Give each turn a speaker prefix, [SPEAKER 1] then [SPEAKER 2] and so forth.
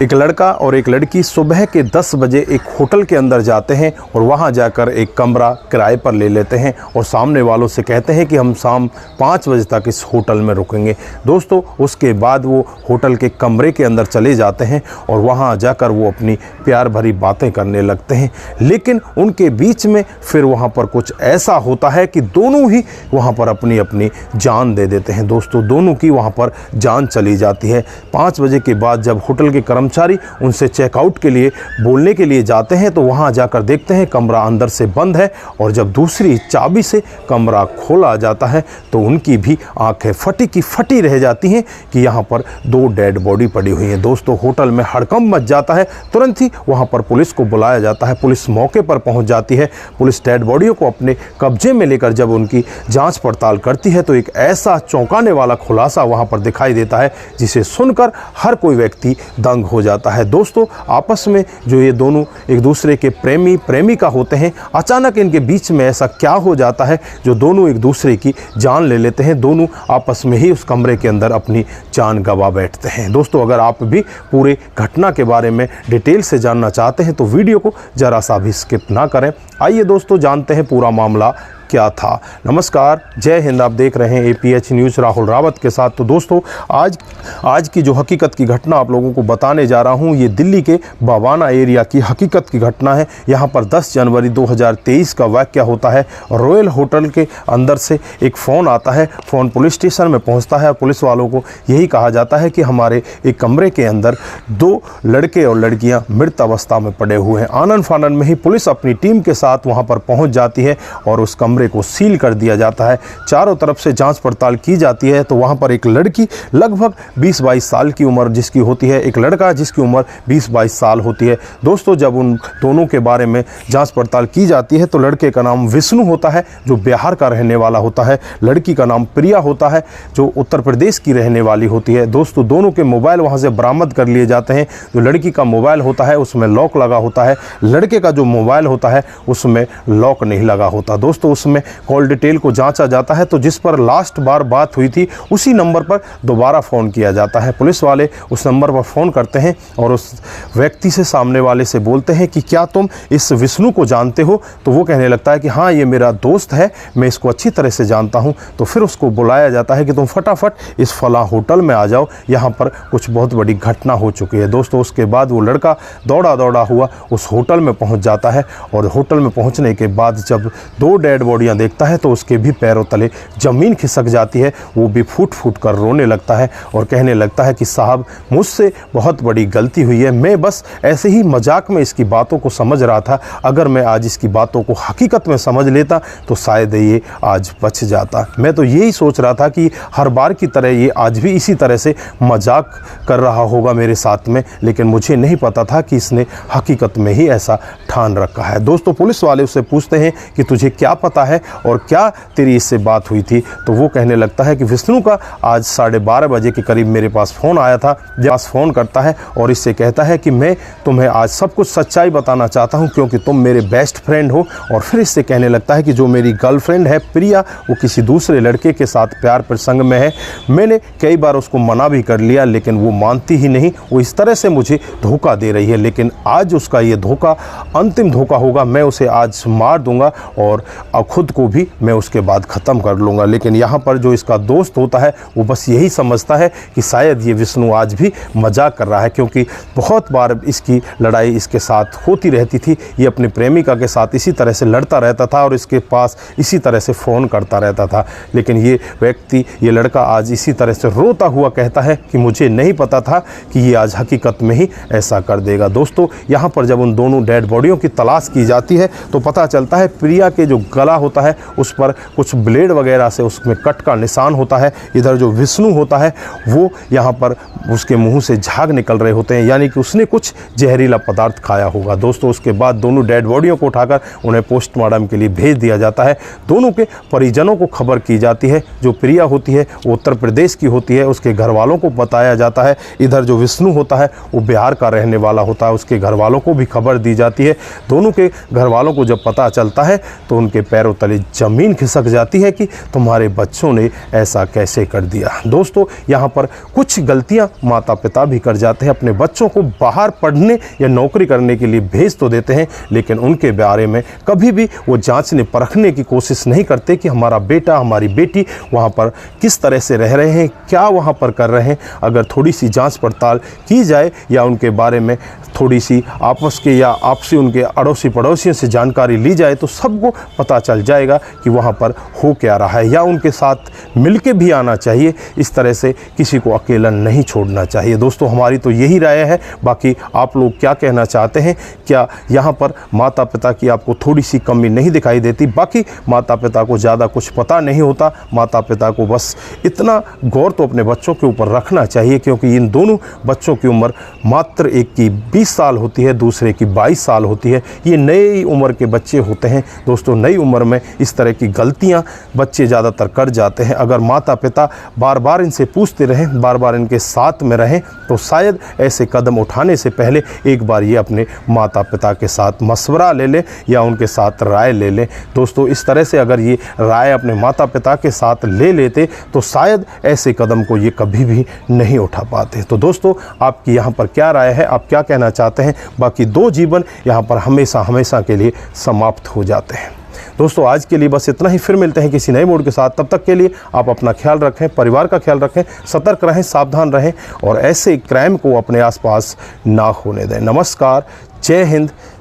[SPEAKER 1] एक लड़का और एक लड़की सुबह के 10 बजे एक होटल के अंदर जाते हैं और वहां जाकर एक कमरा किराए पर ले लेते हैं और सामने वालों से कहते हैं कि हम शाम 5 बजे तक इस होटल में रुकेंगे। दोस्तों, उसके बाद वो होटल के कमरे के अंदर चले जाते हैं और वहां जाकर वो अपनी प्यार भरी बातें करने लगते हैं। लेकिन उनके बीच में फिर वहां पर कुछ ऐसा होता है कि दोनों ही वहां पर अपनी अपनी जान दे देते हैं। दोस्तों, दोनों की वहां पर जान चली जाती है। 5 बजे के बाद जब होटल के कर्मचारी उनसे चेकआउट के लिए बोलने के लिए जाते हैं तो वहां जाकर देखते हैं कमरा अंदर से बंद है और जब दूसरी चाबी से कमरा खोला जाता है तो उनकी भी आंखें फटी की फटी रह जाती हैं कि यहां पर 2 डेड बॉडी पड़ी हुई हैं। दोस्तों, होटल में हड़कंप मच जाता है। तुरंत ही वहां पर पुलिस को बुलाया जाता है। पुलिस मौके पर पहुंच जाती है। पुलिस डेड बॉडियों को अपने कब्जे में लेकर जब उनकी जांच पड़ताल करती है तो एक ऐसा चौंकाने वाला खुलासा वहां पर दिखाई देता है जिसे सुनकर हर कोई व्यक्ति दंग हो जाता है। दोस्तों, आपस में जो ये दोनों एक दूसरे के प्रेमी प्रेमिका होते हैं, अचानक इनके बीच में ऐसा क्या हो जाता है जो दोनों एक दूसरे की जान ले लेते हैं। दोनों आपस में ही उस कमरे के अंदर अपनी जान गंवा बैठते हैं। दोस्तों, अगर आप भी पूरे घटना के बारे में डिटेल से जानना चाहते हैं तो वीडियो को जरा सा भी स्किप ना करें। आइए दोस्तों, जानते हैं पूरा मामला क्या था। नमस्कार, जय हिंद। आप देख रहे हैं APH न्यूज़ राहुल रावत के साथ। तो दोस्तों, आज की जो हकीकत की घटना आप लोगों को बताने जा रहा हूं, ये दिल्ली के बावाना एरिया की हकीकत की घटना है। यहां पर 10 जनवरी 2023 का वाक़या होता है। रॉयल होटल के अंदर से एक फ़ोन आता है। फ़ोन पुलिस स्टेशन में पहुंचता है। पुलिस वालों को यही कहा जाता है कि हमारे एक कमरे के अंदर 2 लड़के और लड़कियां मृत अवस्था में पड़े हुए हैं। आनन फानन में ही पुलिस अपनी टीम के साथ वहां पर पहुंच जाती है और उस कमरे को सील कर दिया जाता है। चारों तरफ से जांच पड़ताल की जाती है तो वहां पर एक लड़की लगभग 20-22 साल की उम्र जिसकी होती है, एक लड़का जिसकी उम्र 20-22 साल होती है। दोस्तों, जब उन दोनों के बारे में जांच पड़ताल की जाती है तो लड़के का नाम विष्णु होता है जो बिहार का रहने वाला होता है। लड़की का नाम प्रिया होता है जो उत्तर प्रदेश की रहने वाली होती है। दोस्तों, दोनों के मोबाइल वहां से बरामद कर लिए जाते हैं। जो लड़की का मोबाइल होता है उसमें लॉक लगा होता है। लड़के का जो मोबाइल होता है उसमें लॉक नहीं लगा होता। दोस्तों, उसमें कॉल डिटेल को जांचा जाता है तो जिस पर लास्ट बार बात हुई थी उसी नंबर पर दोबारा फ़ोन किया जाता है। पुलिस वाले उस नंबर पर फ़ोन करते हैं और उस व्यक्ति से, सामने वाले से बोलते हैं कि क्या तुम इस विष्णु को जानते हो? तो वो कहने लगता है कि हाँ, ये मेरा दोस्त है, मैं इसको अच्छी तरह से जानता हूँ। तो फिर उसको बुलाया जाता है कि तुम फटाफट इस फलां होटल में आ जाओ, यहाँ पर कुछ बहुत बड़ी घटना हो चुकी है। दोस्तों, उसके बाद वो लड़का दौड़ा दौड़ा हुआ उस होटल में पहुँच जाता है और होटल में पहुँचने के बाद जब 2 डेड बॉडी देखता है तो उसके भी पैरों तले ज़मीन खिसक जाती है। वो भी फूट फूट कर रोने लगता है और कहने लगता है कि साहब, मुझसे बहुत बड़ी गलती हुई है। मैं बस ऐसे ही मजाक में इसकी बातों को समझ रहा था। अगर मैं आज इसकी बातों को हकीकत में समझ लेता तो शायद ये आज बच जाता। मैं तो यही सोच रहा था कि हर बार की तरह ये आज भी इसी तरह से मजाक कर रहा होगा मेरे साथ में, लेकिन मुझे नहीं पता था कि इसने हकीकत में ही ऐसा ठान रखा है। दोस्तों, पुलिस वाले उससे पूछते हैं कि तुझे क्या पता है और क्या तेरी इससे बात हुई थी? तो वो कहने लगता है कि विष्णु का आज 12:30 बजे के करीब मेरे पास फ़ोन आया था। जब फ़ोन करता है और इससे कहता है कि मैं तुम्हें आज सब कुछ सच्चाई बताना चाहता हूं क्योंकि तुम मेरे बेस्ट फ्रेंड हो। और फिर इससे कहने लगता है कि जो मेरी गर्लफ्रेंड है प्रिया, वो किसी दूसरे लड़के के साथ प्यार प्रसंग में है। मैंने कई बार उसको मना भी कर लिया लेकिन वो मानती ही नहीं। वो इस तरह से मुझे धोखा दे रही है, लेकिन आज उसका ये धोखा अंतिम धोखा होगा। मैं उसे आज मार दूंगा और खुद को भी मैं उसके बाद ख़त्म कर लूँगा। लेकिन यहाँ पर जो इसका दोस्त होता है वो बस यही समझता है कि शायद ये विष्णु आज भी मजाक कर रहा है, क्योंकि बहुत बार इसकी लड़ाई इसके साथ होती रहती थी। ये अपनी प्रेमिका के साथ इसी तरह से लड़ता रहता था और इसके पास इसी तरह से फ़ोन करता रहता था। लेकिन ये व्यक्ति, ये लड़का आज इसी तरह से रोता हुआ कहता है कि मुझे नहीं पता था कि ये आज हकीकत में ही ऐसा कर देगा। दोस्तों, यहाँ पर जब उन दोनों डेड बॉडियों की तलाश की जाती है तो पता चलता है प्रिया के जो गला होता है उस पर कुछ ब्लेड वगैरह से उसमें कट का निशान होता है। इधर जो विष्णु होता है वो यहाँ पर उसके मुंह से झाग निकल रहे होते हैं, यानी कि उसने कुछ जहरीला पदार्थ खाया होगा। दोस्तों, उसके बाद दोनों डेड बॉडियों को उठाकर उन्हें पोस्टमार्टम के लिए भेज दिया जाता है। दोनों के परिजनों को खबर की जाती है। जो प्रिया होती है वो उत्तर प्रदेश की होती है, उसके घर वालों को बताया जाता है। इधर जो विष्णु होता है वो बिहार का रहने वाला होता है, उसके घर वालों को भी खबर दी जाती है। दोनों के घर वालों को जब पता चलता है तो उनके पैरों पैरों तले ज़मीन खिसक जाती है कि तुम्हारे बच्चों ने ऐसा कैसे कर दिया। दोस्तों, यहाँ पर कुछ गलतियाँ माता पिता भी कर जाते हैं। अपने बच्चों को बाहर पढ़ने या नौकरी करने के लिए भेज तो देते हैं, लेकिन उनके बारे में कभी भी वो जांचने परखने की कोशिश नहीं करते कि हमारा बेटा हमारी बेटी वहाँ पर किस तरह से रह रहे हैं, क्या वहाँ पर कर रहे हैं। अगर थोड़ी सी जांच पड़ताल की जाए या उनके बारे में थोड़ी सी आपस के या आपसी उनके अड़ोसी पड़ोसियों से जानकारी ली जाए तो सबको पता चल जाएगा कि वहाँ पर हो क्या रहा है, या उनके साथ मिलके भी आना चाहिए। इस तरह से किसी को अकेला नहीं छोड़ना चाहिए। दोस्तों, हमारी तो यही राय है। बाकी आप लोग क्या कहना चाहते हैं? क्या यहाँ पर माता पिता की आपको थोड़ी सी कमी नहीं दिखाई देती? बाकी माता पिता को ज़्यादा कुछ पता नहीं होता। माता पिता को बस इतना गौर तो अपने बच्चों के ऊपर रखना चाहिए, क्योंकि इन दोनों बच्चों की उम्र मात्र एक की 20 साल होती है, दूसरे की 22 साल होती है। ये नई उम्र के बच्चे होते हैं। दोस्तों, नई उम्र में इस तरह की गलतियां बच्चे ज़्यादातर कर जाते हैं। अगर माता पिता बार बार इनसे पूछते रहें, बार बार इनके साथ में रहें, तो शायद ऐसे कदम उठाने से पहले एक बार ये अपने माता पिता के साथ मशवरा ले लें या उनके साथ राय ले लें। दोस्तों, इस तरह से अगर ये राय अपने माता पिता के साथ ले लेते तो शायद ऐसे कदम को ये कभी भी नहीं उठा पाते। तो दोस्तों, आपकी यहाँ पर क्या राय है? आप क्या कहना चाहते हैं? बाकी दो जीवन यहाँ पर हमेशा हमेशा के लिए समाप्त हो जाते हैं। दोस्तों, आज के लिए बस इतना ही। फिर मिलते हैं किसी नए मूड के साथ। तब तक के लिए आप अपना ख्याल रखें, परिवार का ख्याल रखें, सतर्क रहें, सावधान रहें और ऐसे क्राइम को अपने आसपास ना होने दें। नमस्कार, जय हिंद,